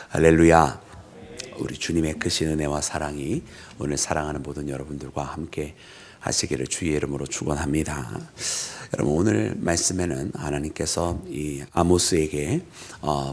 할렐루야. 우리 주님의 크신 은혜와 사랑이 오늘 사랑하는 모든 여러분들과 함께 하시기를 주의 이름으로 축원합니다. 여러분, 오늘 말씀에는 하나님께서 이 아모스에게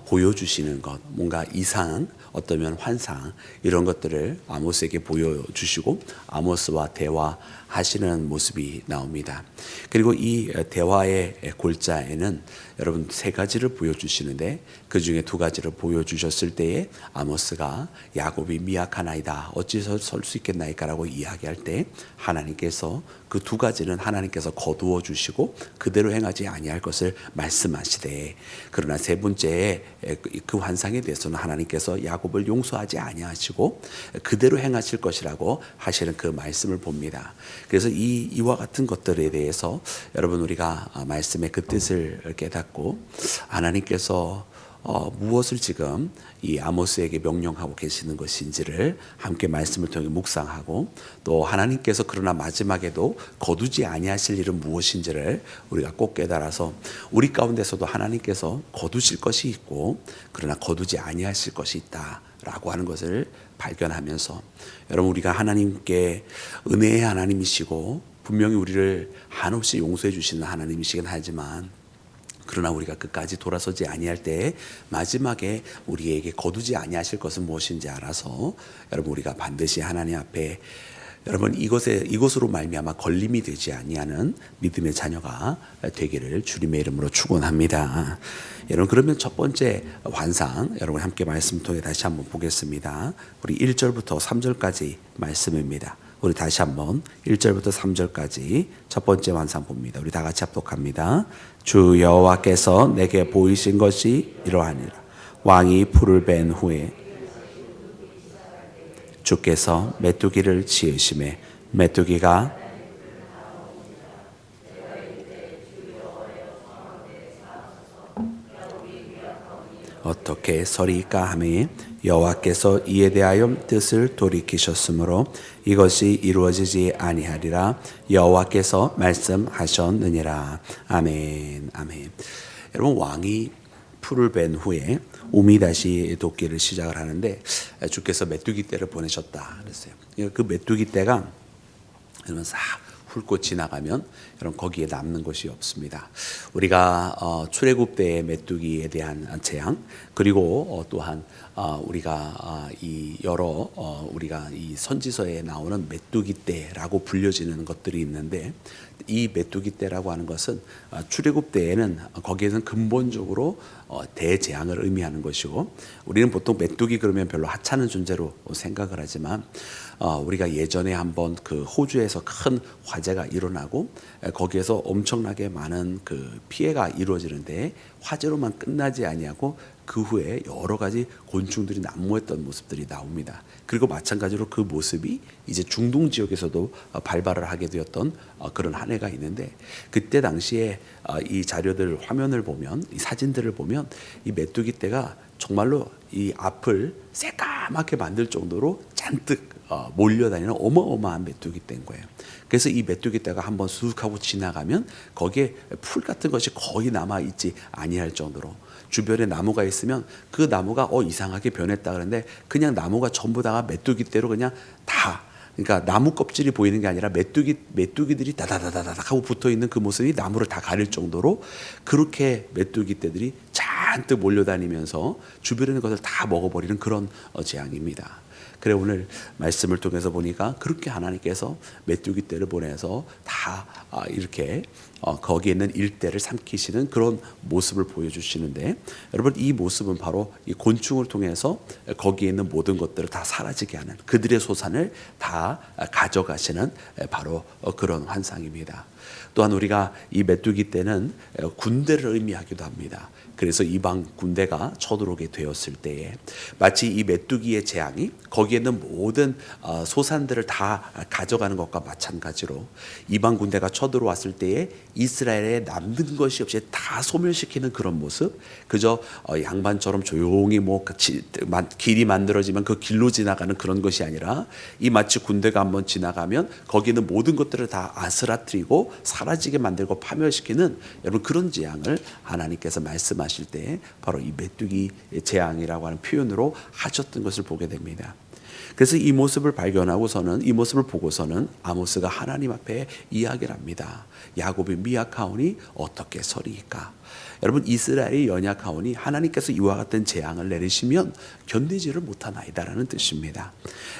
보여주시는 것, 뭔가 이상, 어떠면 환상, 이런 것들을 아모스에게 보여주시고 아모스와 대화하시는 모습이 나옵니다. 그리고 이 대화의 골자에는 여러분 세 가지를 보여주시는데, 그 중에 두 가지를 보여주셨을 때에 아모스가 야곱이 미약하나이다, 어찌서 설 수 있겠나이까 라고 이야기할 때 하나님께서 그 두 가지는 하나님께서 거두어 주시고 그대로 행하지 아니할 것을 말씀하시되, 그러나 세 번째에 그 환상에 대해서는 하나님께서 야곱을 용서하지 아니하시고 그대로 행하실 것이라고 하시는 그 말씀을 봅니다. 그래서 이와 같은 것들에 대해서 여러분, 우리가 말씀의 그 뜻을 깨닫고 하나님께서 무엇을 지금 이 아모스에게 명령하고 계시는 것인지를 함께 말씀을 통해 묵상하고, 또 하나님께서 그러나 마지막에도 거두지 아니하실 일은 무엇인지를 우리가 꼭 깨달아서 우리 가운데서도 하나님께서 거두실 것이 있고 그러나 거두지 아니하실 것이 있다라고 하는 것을 발견하면서, 여러분, 우리가 하나님께 은혜의 하나님이시고 분명히 우리를 한없이 용서해 주시는 하나님이시긴 하지만, 그러나 우리가 끝까지 돌아서지 아니할 때에 마지막에 우리에게 거두지 아니하실 것은 무엇인지 알아서 여러분, 우리가 반드시 하나님 앞에 여러분 이것으로 말미암아 걸림이 되지 아니하는 믿음의 자녀가 되기를 주님의 이름으로 축원합니다. 여러분, 그러면 첫 번째 환상, 여러분 함께 말씀 통해 다시 한번 보겠습니다. 우리 1절부터 3절까지 말씀입니다. 우리 다시 한번 1절부터 3절까지 첫 번째 환상 봅니다. 우리 다 같이 합독합니다. 주 여호와께서 내게 보이신 것이 이러하니라. 왕이 풀을 벤 후에 주께서 메뚜기를 지으심에 메뚜기가 어떻게 서리까 하매 여호와께서 이에 대하여 뜻을 돌이키셨으므로 이것이 이루어지지 아니하리라 여호와께서 말씀하셨느니라. 아멘. 아멘. 여러분, 왕이 풀을 벤 후에 우미다시 돕기를 시작을 하는데, 주께서 메뚜기 떼를 보내셨다 그랬어요. 그 메뚜기 떼가 여러분 싹 훑고 지나가면 여러분 거기에 남는 것이 없습니다. 우리가 출애굽 때의 메뚜기에 대한 재앙, 그리고 또한 우리가 이 여러 우리가 이 선지서에 나오는 메뚜기 떼라고 불려지는 것들이 있는데, 이 메뚜기 떼라고 하는 것은 출애굽 때에는 거기에는 근본적으로 대재앙을 의미하는 것이고, 우리는 보통 메뚜기 그러면 별로 하찮은 존재로 생각을 하지만, 우리가 예전에 한번 그 호주에서 큰 화재가 일어나고 거기에서 엄청나게 많은 그 피해가 이루어지는데 화재로만 끝나지 아니하고 그 후에 여러 가지 곤충들이 난무했던 모습들이 나옵니다. 그리고 마찬가지로 그 모습이 이제 중동 지역에서도 발발을 하게 되었던 그런 한 해가 있는데, 그때 당시에 이 자료들 화면을 보면, 이 사진들을 보면 이 메뚜기 떼가 정말로 이 앞을 새까맣게 만들 정도로 잔뜩 몰려다니는 어마어마한 메뚜기 떼인 거예요. 그래서 이 메뚜기 떼가 한번 쑥 하고 지나가면 거기에 풀 같은 것이 거의 남아있지 아니할 정도로, 주변에 나무가 있으면 그 나무가 이상하게 변했다 그러는데 그냥 나무가 전부 다가 메뚜기 떼로 그냥 다, 그러니까 나무 껍질이 보이는 게 아니라 메뚜기들이 다다다다닥 하고 붙어 있는 그 모습이 나무를 다 가릴 정도로 그렇게 메뚜기 떼들이 잔뜩 몰려다니면서 주변에 있는 것을 다 먹어버리는 그런 재앙입니다. 그래, 오늘 말씀을 통해서 보니까 그렇게 하나님께서 메뚜기 떼를 보내서 다 이렇게 거기에 있는 일대를 삼키시는 그런 모습을 보여주시는데, 여러분, 이 모습은 바로 이 곤충을 통해서 거기에 있는 모든 것들을 다 사라지게 하는, 그들의 소산을 다 가져가시는 바로 그런 환상입니다. 또한 우리가 이 메뚜기 떼는 군대를 의미하기도 합니다. 그래서 이방 군대가 쳐들어오게 되었을 때에 마치 이 메뚜기의 재앙이 거기에 있는 모든 소산들을 다 가져가는 것과 마찬가지로 이방 군대가 쳐들어왔을 때에 이스라엘에 남는 것이 없이 다 소멸시키는 그런 모습, 그저 양반처럼 조용히 길이 만들어지면 그 길로 지나가는 그런 것이 아니라, 이 마치 군대가 한번 지나가면 거기에 있는 모든 것들을 다 아스라트리고 사라지게 만들고 파멸시키는 여러분 그런 재앙을 하나님께서 말씀하시는 말씀하실 때 바로 이 메뚜기 재앙이라고 하는 표현으로 하셨던 것을 보게 됩니다. 그래서 이 모습을 발견하고서는, 이 모습을 보고서는 아모스가 하나님 앞에 이야기를 합니다. 야곱이 미약하오니 어떻게 서리이까? 여러분, 이스라엘이 연약하오니 하나님께서 이와 같은 재앙을 내리시면 견디지를 못하나이다라는 뜻입니다.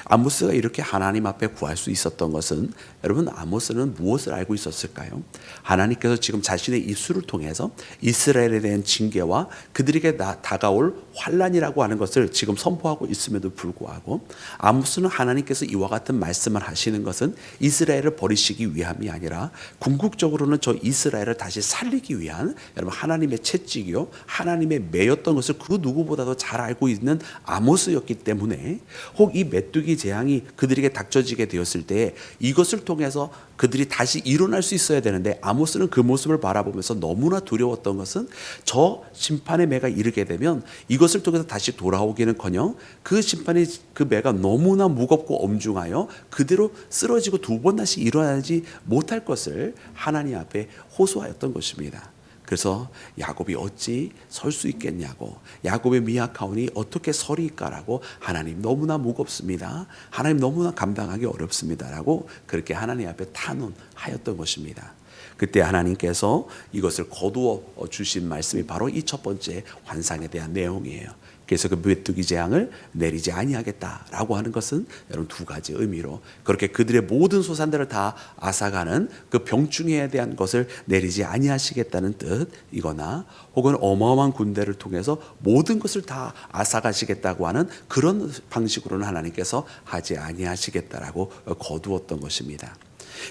아모스가 이렇게 하나님 앞에 구할 수 있었던 것은, 여러분, 아모스는 무엇을 알고 있었을까요? 하나님께서 지금 자신의 입술을 통해서 이스라엘에 대한 징계와 그들에게 다가올 환란이라고 하는 것을 지금 선포하고 있음에도 불구하고, 아모스는 하나님께서 이와 같은 말씀을 하시는 것은 이스라엘을 버리시기 위함이 아니라 궁극적으로는 저 이스라엘을 다시 살리기 위한, 여러분, 하나님의 채찍이요, 하나님의 매였던 것을 그 누구보다도 잘 알고 있는 아모스였기 때문에, 혹 이 메뚜기 재앙이 그들에게 닥쳐지게 되었을 때 이것을 통해서 그들이 다시 일어날 수 있어야 되는데, 아모스는 그 모습을 바라보면서 너무나 두려웠던 것은, 저 심판의 매가 이르게 되면 이것을 통해서 다시 돌아오기는커녕 그 심판의 그 매가 너무나 무겁고 엄중하여 그대로 쓰러지고 두 번 다시 일어나지 못할 것을 하나님 앞에 호소하였던 것입니다. 그래서 야곱이 어찌 설 수 있겠냐고, 야곱의 미약하오니 어떻게 서리이까라고, 하나님 너무나 무겁습니다, 하나님 너무나 감당하기 어렵습니다라고 그렇게 하나님 앞에 탄원하였던 것입니다. 그때 하나님께서 이것을 거두어 주신 말씀이 바로 이 첫 번째 환상에 대한 내용이에요. 그래서 그 메뚜기 재앙을 내리지 아니하겠다라고 하는 것은 여러분 두 가지 의미로, 그렇게 그들의 모든 소산들을 다 앗아가는 그 병충해에 대한 것을 내리지 아니하시겠다는 뜻이거나, 혹은 어마어마한 군대를 통해서 모든 것을 다 앗아가시겠다고 하는 그런 방식으로는 하나님께서 하지 아니하시겠다라고 거두었던 것입니다.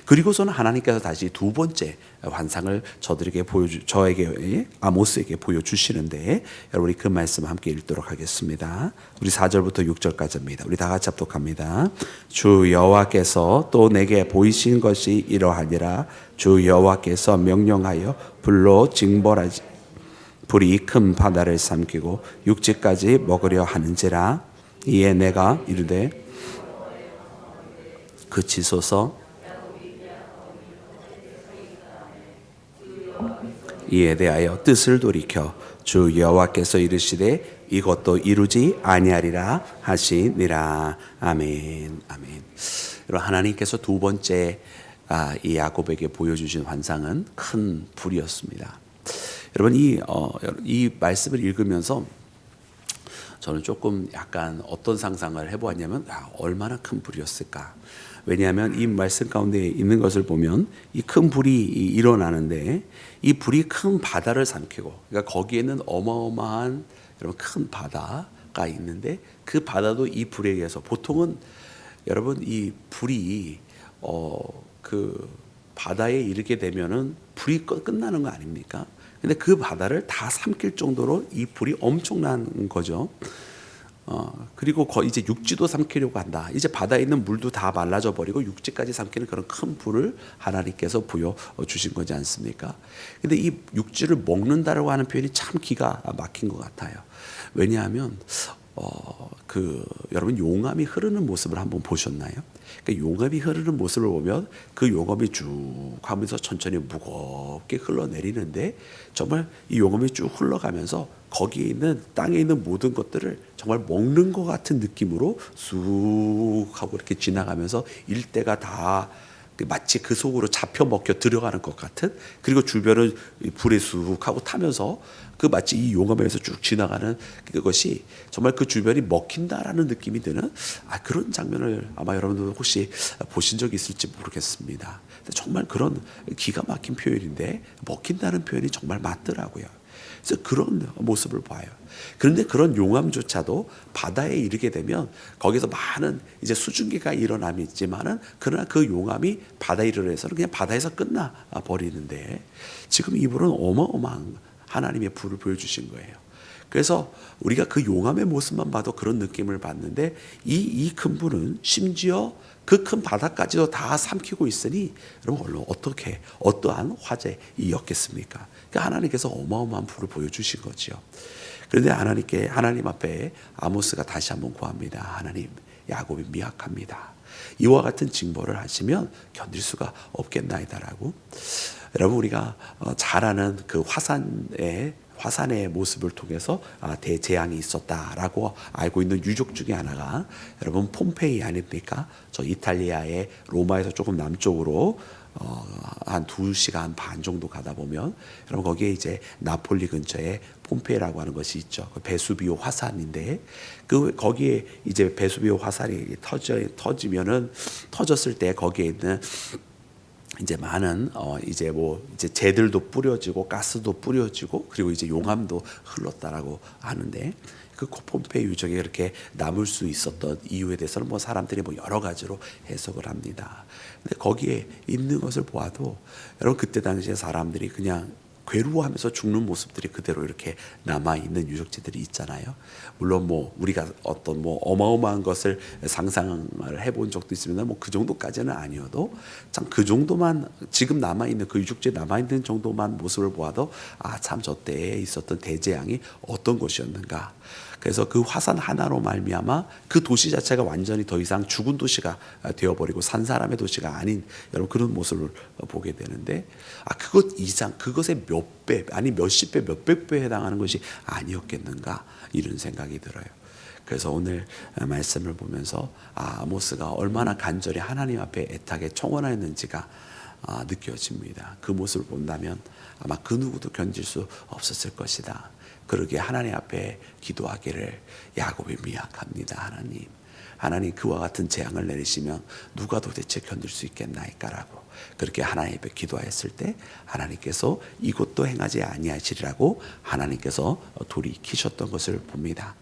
그리고서는 하나님께서 다시 두 번째 환상을 저에게 아모스에게 보여주시는데, 여러분 그 말씀 함께 읽도록 하겠습니다. 우리 4절부터 6절까지입니다. 우리 다 같이 합독합니다. 주 여호와께서 또 내게 보이신 것이 이러하니라. 주 여호와께서 명령하여 불로 징벌하지, 불이 큰 바다를 삼키고 육지까지 먹으려 하는지라. 이에 내가 이르되 그치소서. 이에 대하여 뜻을 돌이켜 주 여호와께서 이르시되 이것도 이루지 아니하리라 하시니라. 아멘. 아멘. 여러분, 하나님께서 두 번째 이 야곱에게 보여주신 환상은 큰 불이었습니다. 여러분, 이 말씀을 읽으면서 저는 조금 약간 어떤 상상을 해보았냐면, 얼마나 큰 불이었을까. 왜냐하면 이 말씀 가운데 있는 것을 보면 이 큰 불이 일어나는데, 이 불이 큰 바다를 삼키고, 그러니까 거기에는 어마어마한 여러분 큰 바다가 있는데, 그 바다도 이 불에 의해서, 보통은 여러분 이 불이 그 바다에 이르게 되면은 불이 끝나는 거 아닙니까? 근데 그 바다를 다 삼킬 정도로 이 불이 엄청난 거죠. 그리고 이제 육지도 삼키려고 한다. 이제 바다에 있는 물도 다 말라져 버리고 육지까지 삼키는 그런 큰 불을 하나님께서 보여주신 거지 않습니까? 근데 이 육지를 먹는다라고 하는 표현이 참 기가 막힌 것 같아요. 왜냐하면 여러분 용암이 흐르는 모습을 한번 보셨나요? 그러니까 용암이 흐르는 모습을 보면 그 용암이 쭉 하면서 천천히 무겁게 흘러내리는데, 정말 이 용암이 쭉 흘러가면서 거기에 있는 땅에 있는 모든 것들을 정말 먹는 것 같은 느낌으로 쑥 하고 이렇게 지나가면서 일대가 다 마치 그 속으로 잡혀 먹혀 들어가는 것 같은, 그리고 주변을 불에 쑥 하고 타면서 그 마치 이 용암에서 쭉 지나가는 그것이 정말 그 주변이 먹힌다라는 느낌이 드는 그런 장면을 아마 여러분들 혹시 보신 적이 있을지 모르겠습니다. 정말 그런 기가 막힌 표현인데, 먹힌다는 표현이 정말 맞더라고요. 그래서 그런 모습을 봐요. 그런데 그런 용암조차도 바다에 이르게 되면 거기서 많은 이제 수증기가 일어남이 있지만은, 그러나 그 용암이 바다에 이르러서는 그냥 바다에서 끝나 버리는데, 지금 이 불은 어마어마한 하나님의 불을 보여주신 거예요. 그래서 우리가 그 용암의 모습만 봐도 그런 느낌을 받는데, 이 큰 불은 심지어 그 큰 바다까지도 다 삼키고 있으니, 여러분 어떻게 어떠한 화제이었겠습니까? 그러니까 하나님께서 어마어마한 불을 보여주신 거지요. 그런데 하나님 앞에 아모스가 다시 한번 구합니다. 하나님, 야곱이 미약합니다. 이와 같은 징벌을 하시면 견딜 수가 없겠나이다라고. 여러분, 우리가 잘 아는 그 화산의 화산의 모습을 통해서 대재앙이 있었다라고 알고 있는 유적 중에 하나가 여러분 폼페이 아닙니까? 저 이탈리아의 로마에서 조금 남쪽으로 한 2시간 반 정도 가다 보면 여러분 거기에 이제 나폴리 근처에 폼페이라고 하는 것이 있죠. 그 베수비오 화산인데 거기에 이제 베수비오 화산이 터지면은 터졌을 때 거기에 있는 이제 많은 이제 재들도 뿌려지고 가스도 뿌려지고 그리고 이제 용암도 흘렀다라고 하는데 그 폼페이 유적이 그렇게 남을 수 있었던 이유에 대해서는 뭐 사람들이 뭐 여러 가지로 해석을 합니다. 근데 거기에 있는 것을 보아도 여러분 그때 당시에 사람들이 그냥 괴로워하면서 죽는 모습들이 그대로 이렇게 남아 있는 유적지들이 있잖아요. 물론 뭐 우리가 어떤 뭐 어마어마한 것을 상상을 해본 적도 있으면 뭐 그 정도까지는 아니어도 참 그 정도만 지금 남아 있는 그 유적지에 남아 있는 정도만 모습을 보아도 참 저 때에 있었던 대재앙이 어떤 것이었는가. 그래서 그 화산 하나로 말미암아 그 도시 자체가 완전히 더 이상 죽은 도시가 되어버리고 산 사람의 도시가 아닌 여러분 그런 모습을 보게 되는데 그것 이상 그것의 몇 배 아니 몇십 배 몇백 배에 해당하는 것이 아니었겠는가 이런 생각이 들어요. 그래서 오늘 말씀을 보면서 아모스가 얼마나 간절히 하나님 앞에 애타게 청원하였는지가 느껴집니다. 그 모습을 본다면 아마 그 누구도 견딜 수 없었을 것이다. 그러기에 하나님 앞에 기도하기를 야곱이 미약합니다. 하나님 그와 같은 재앙을 내리시면 누가 도대체 견딜 수 있겠나이까라고 그렇게 하나님 앞에 기도하였을 때 하나님께서 이것도 행하지 아니하시리라고 하나님께서 돌이키셨던 것을 봅니다.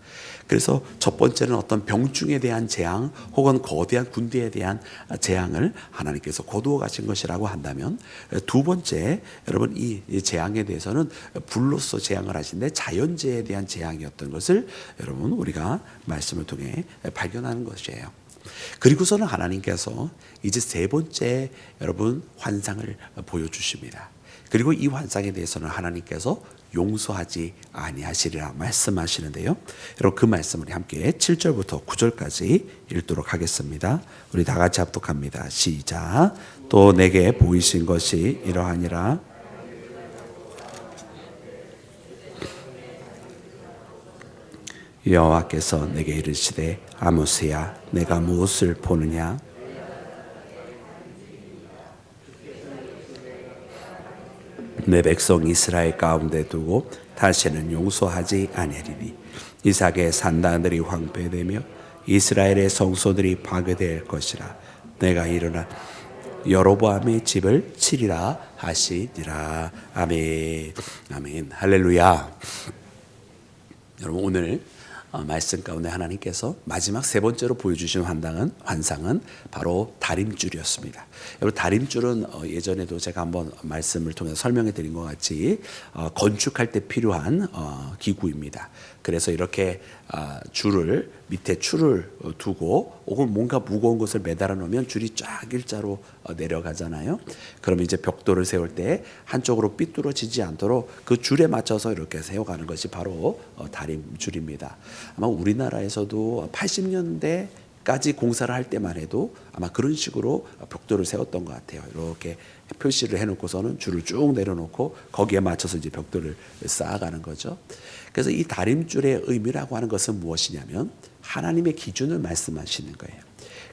그래서 첫 번째는 어떤 병중에 대한 재앙 혹은 거대한 군대에 대한 재앙을 하나님께서 거두어 가신 것이라고 한다면 두 번째 여러분 이 재앙에 대해서는 불로서 재앙을 하신데 자연재해에 대한 재앙이었던 것을 여러분 우리가 말씀을 통해 발견하는 것이에요. 그리고서는 하나님께서 이제 세 번째 여러분 환상을 보여주십니다. 그리고 이 환상에 대해서는 하나님께서 용서하지 아니하시리라 말씀하시는데요. 여러분 그 말씀을 함께 7절부터 9절까지 읽도록 하겠습니다. 우리 다 같이 합독합니다. 시작. 또 내게 보이신 것이 이러하니라. 여호와께서 내게 이르시되 아모스야 내가 무엇을 보느냐. 내 백성 이스라엘 가운데 두고 다시는 용서하지 아니하리니 이삭의 산당들이 황폐되며 이스라엘의 성소들이 파괴될 것이라. 내가 일어나 여로보암의 집을 치리라 하시니라. 아멘. 아멘. 할렐루야. 여러분 오늘 말씀 가운데 하나님께서 마지막 세 번째로 보여주신 환상은 바로 다림줄이었습니다. 여러분 다림줄은 예전에도 제가 한번 말씀을 통해서 설명해 드린 것 같이 건축할 때 필요한 기구입니다. 그래서 이렇게 줄을 밑에 줄을 두고 혹은 뭔가 무거운 것을 매달아 놓으면 줄이 쫙 일자로 내려가잖아요. 그러면 이제 벽돌을 세울 때 한쪽으로 삐뚤어지지 않도록 그 줄에 맞춰서 이렇게 세워가는 것이 바로 다림줄입니다. 아마 우리나라에서도 80년대까지 공사를 할 때만 해도 아마 그런 식으로 벽돌을 세웠던 것 같아요. 이렇게 표시를 해놓고서는 줄을 쭉 내려놓고 거기에 맞춰서 이제 벽돌을 쌓아가는 거죠. 그래서 이 다림줄의 의미라고 하는 것은 무엇이냐면 하나님의 기준을 말씀하시는 거예요.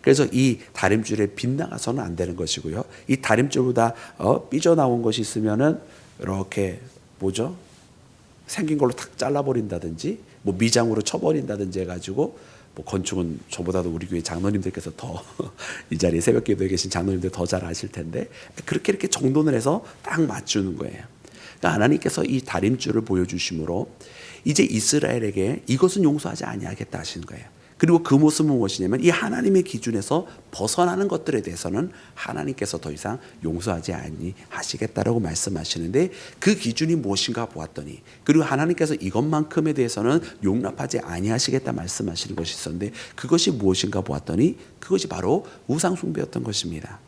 그래서 이 다림줄에 빗나가서는 안 되는 것이고요. 이 다림줄보다 삐져나온 것이 있으면은 이렇게 뭐죠? 생긴 걸로 탁 잘라버린다든지 뭐 미장으로 쳐버린다든지 해가지고 뭐 건축은 저보다도 우리 교회 장로님들께서 더 이 자리에 새벽기도에 계신 장로님들 더 잘 아실 텐데 그렇게 이렇게 정돈을 해서 딱 맞추는 거예요. 그러니까 하나님께서 이 다림줄을 보여주심으로 이제 이스라엘에게 이것은 용서하지 아니하겠다 하시는 거예요. 그리고 그 모습은 무엇이냐면 이 하나님의 기준에서 벗어나는 것들에 대해서는 하나님께서 더 이상 용서하지 아니하시겠다라고 말씀하시는데 그 기준이 무엇인가 보았더니 그리고 하나님께서 이것만큼에 대해서는 용납하지 아니하시겠다 말씀하시는 것이 있었는데 그것이 무엇인가 보았더니 그것이 바로 우상 숭배였던 것입니다.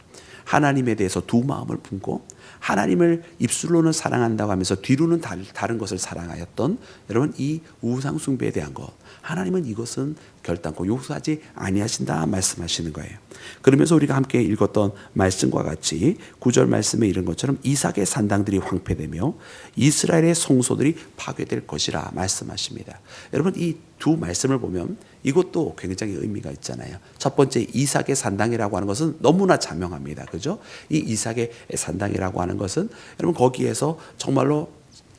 하나님에 대해서 두 마음을 품고 하나님을 입술로는 사랑한다고 하면서 뒤로는 다른 것을 사랑하였던 여러분 이 우상 숭배에 대한 것, 하나님은 이것은 결단코 용서하지 아니하신다 말씀하시는 거예요. 그러면서 우리가 함께 읽었던 말씀과 같이 9절 말씀에 이른 것처럼 이삭의 산당들이 황폐되며 이스라엘의 성소들이 파괴될 것이라 말씀하십니다. 여러분 이 두 말씀을 보면 이것도 굉장히 의미가 있잖아요. 첫 번째 이삭의 산당이라고 하는 것은 너무나 자명합니다. 그죠? 이 이삭의 산당이라고 하는 것은 여러분 거기에서 정말로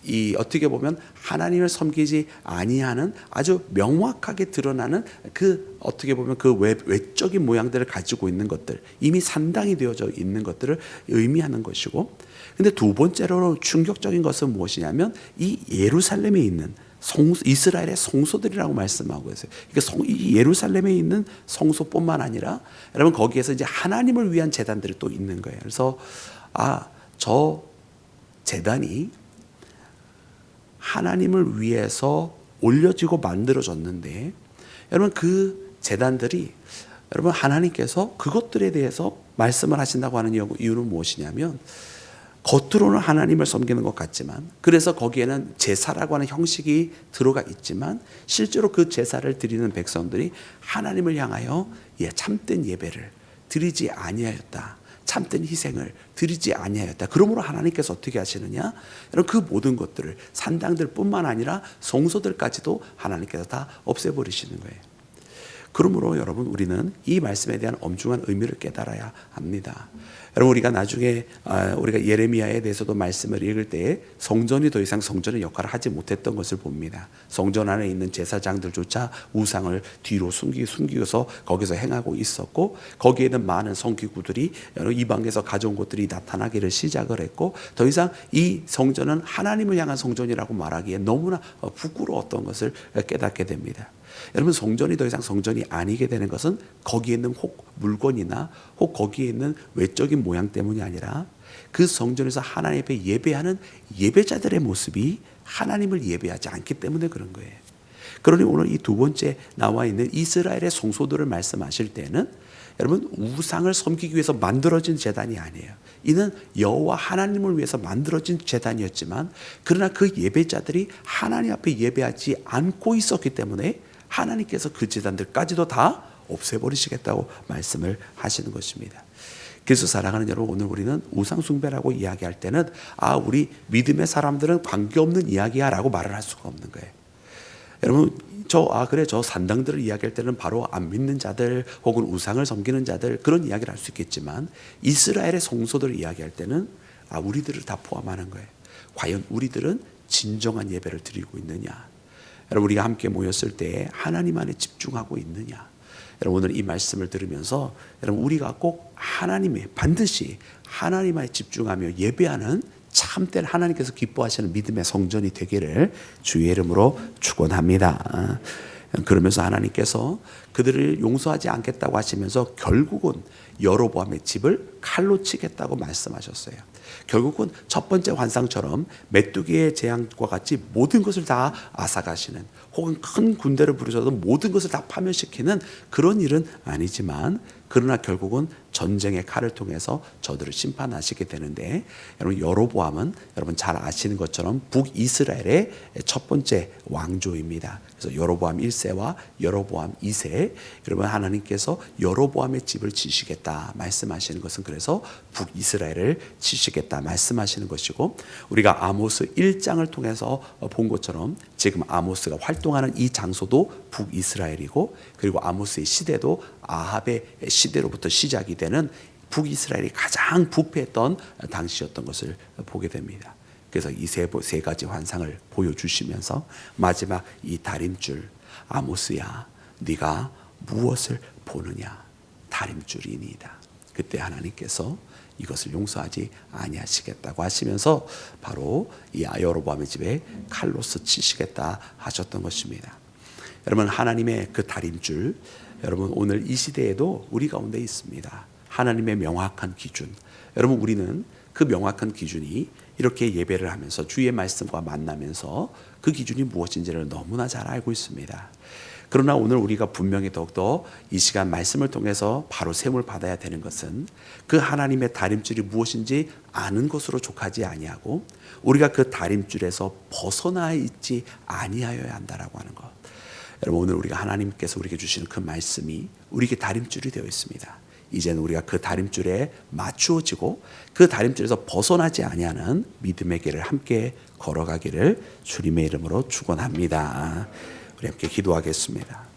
이 어떻게 보면 하나님을 섬기지 아니하는 아주 명확하게 드러나는 그 어떻게 보면 그 외적인 모양들을 가지고 있는 것들, 이미 산당이 되어져 있는 것들을 의미하는 것이고, 근데 두 번째로 충격적인 것은 무엇이냐면 이 예루살렘에 있는 이스라엘의 성소들이라고 말씀하고 있어요. 그러니까 이 예루살렘에 있는 성소뿐만 아니라 여러분 거기에서 이제 하나님을 위한 제단들이 또 있는 거예요. 그래서 저 제단이 하나님을 위해서 올려지고 만들어졌는데 여러분 그 제단들이 여러분 하나님께서 그것들에 대해서 말씀을 하신다고 하는 이유는 무엇이냐면 겉으로는 하나님을 섬기는 것 같지만 그래서 거기에는 제사라고 하는 형식이 들어가 있지만 실제로 그 제사를 드리는 백성들이 하나님을 향하여 참된 예배를 드리지 아니하였다. 참된 희생을 드리지 아니하였다. 그러므로 하나님께서 어떻게 하시느냐? 여러분 그 모든 것들을 산당들뿐만 아니라 성소들까지도 하나님께서 다 없애버리시는 거예요. 그러므로 여러분 우리는 이 말씀에 대한 엄중한 의미를 깨달아야 합니다. 여러분 우리가 나중에 우리가 예레미야에 대해서도 말씀을 읽을 때에 성전이 더 이상 성전의 역할을 하지 못했던 것을 봅니다. 성전 안에 있는 제사장들조차 우상을 뒤로 숨기고서 거기서 행하고 있었고 거기에 있는 많은 성기구들이 이방에서 가져온 것들이 나타나기를 시작을 했고 더 이상 이 성전은 하나님을 향한 성전이라고 말하기에 너무나 부끄러웠던 것을 깨닫게 됩니다. 여러분 성전이 더 이상 성전이 아니게 되는 것은 거기에 있는 혹 물건이나 혹 거기에 있는 외적인 모양 때문이 아니라 그 성전에서 하나님 앞에 예배하는 예배자들의 모습이 하나님을 예배하지 않기 때문에 그런 거예요. 그러니 오늘 이 두 번째 나와 있는 이스라엘의 성소들을 말씀하실 때는 여러분 우상을 섬기기 위해서 만들어진 제단이 아니에요. 이는 여호와 하나님을 위해서 만들어진 제단이었지만 그러나 그 예배자들이 하나님 앞에 예배하지 않고 있었기 때문에 하나님께서 그 제단들까지도 다 없애버리시겠다고 말씀을 하시는 것입니다. 그래서 사랑하는 여러분 오늘 우리는 우상숭배라고 이야기할 때는 우리 믿음의 사람들은 관계없는 이야기야 라고 말을 할 수가 없는 거예요. 여러분 저 산당들을 이야기할 때는 바로 안 믿는 자들 혹은 우상을 섬기는 자들 그런 이야기를 할 수 있겠지만 이스라엘의 성소들을 이야기할 때는 우리들을 다 포함하는 거예요. 과연 우리들은 진정한 예배를 드리고 있느냐? 여러분 우리가 함께 모였을 때 하나님 안에 집중하고 있느냐? 여러분 오늘 이 말씀을 들으면서 여러분 우리가 꼭 반드시 하나님 안에 집중하며 예배하는 참된 하나님께서 기뻐하시는 믿음의 성전이 되기를 주의 이름으로 축원합니다. 그러면서 하나님께서 그들을 용서하지 않겠다고 하시면서 결국은 여로보암의 집을 칼로 치겠다고 말씀하셨어요. 결국은 첫 번째 환상처럼 메뚜기의 재앙과 같이 모든 것을 다 앗아가시는 혹은 큰 군대를 부르셔서 모든 것을 다 파멸시키는 그런 일은 아니지만 그러나 결국은 전쟁의 칼을 통해서 저들을 심판하시게 되는데 여러분 여로보암은 여러분 잘 아시는 것처럼 북이스라엘의 첫 번째 왕조입니다. 그래서 여로보암 1세와 여로보암 2세 여러분 하나님께서 여로보암의 집을 지시겠다 말씀하시는 것은 그래서 북이스라엘을 지시겠다 말씀하시는 것이고 우리가 아모스 1장을 통해서 본 것처럼 지금 아모스가 활동하는 이 장소도 북이스라엘이고 그리고 아모스의 시대도 아합의 시대로부터 시작이 되는 북이스라엘이 가장 부패했던 당시였던 것을 보게 됩니다. 그래서 이 세 가지 환상을 보여주시면서 마지막 이 다림줄 아모스야 네가 무엇을 보느냐 다림줄이니이다. 그때 하나님께서 이것을 용서하지 아니하시겠다고 하시면서 바로 이 여로보암의 집에 칼로스 치시겠다 하셨던 것입니다. 여러분 하나님의 그 다림줄 여러분 오늘 이 시대에도 우리 가운데 있습니다. 하나님의 명확한 기준. 여러분 우리는 그 명확한 기준이 이렇게 예배를 하면서 주의 말씀과 만나면서 그 기준이 무엇인지를 너무나 잘 알고 있습니다. 그러나 오늘 우리가 분명히 더욱더 이 시간 말씀을 통해서 바로 세움을 받아야 되는 것은 그 하나님의 다림줄이 무엇인지 아는 것으로 족하지 아니하고 우리가 그 다림줄에서 벗어나 있지 아니하여야 한다라고 하는 것. 여러분, 오늘 우리가 하나님께서 우리에게 주시는 그 말씀이 우리에게 다림줄이 되어 있습니다. 이제는 우리가 그 다림줄에 맞추어지고 그 다림줄에서 벗어나지 아니하는 믿음의 길을 함께 걸어가기를 주님의 이름으로 축원합니다. 우리 함께 기도하겠습니다.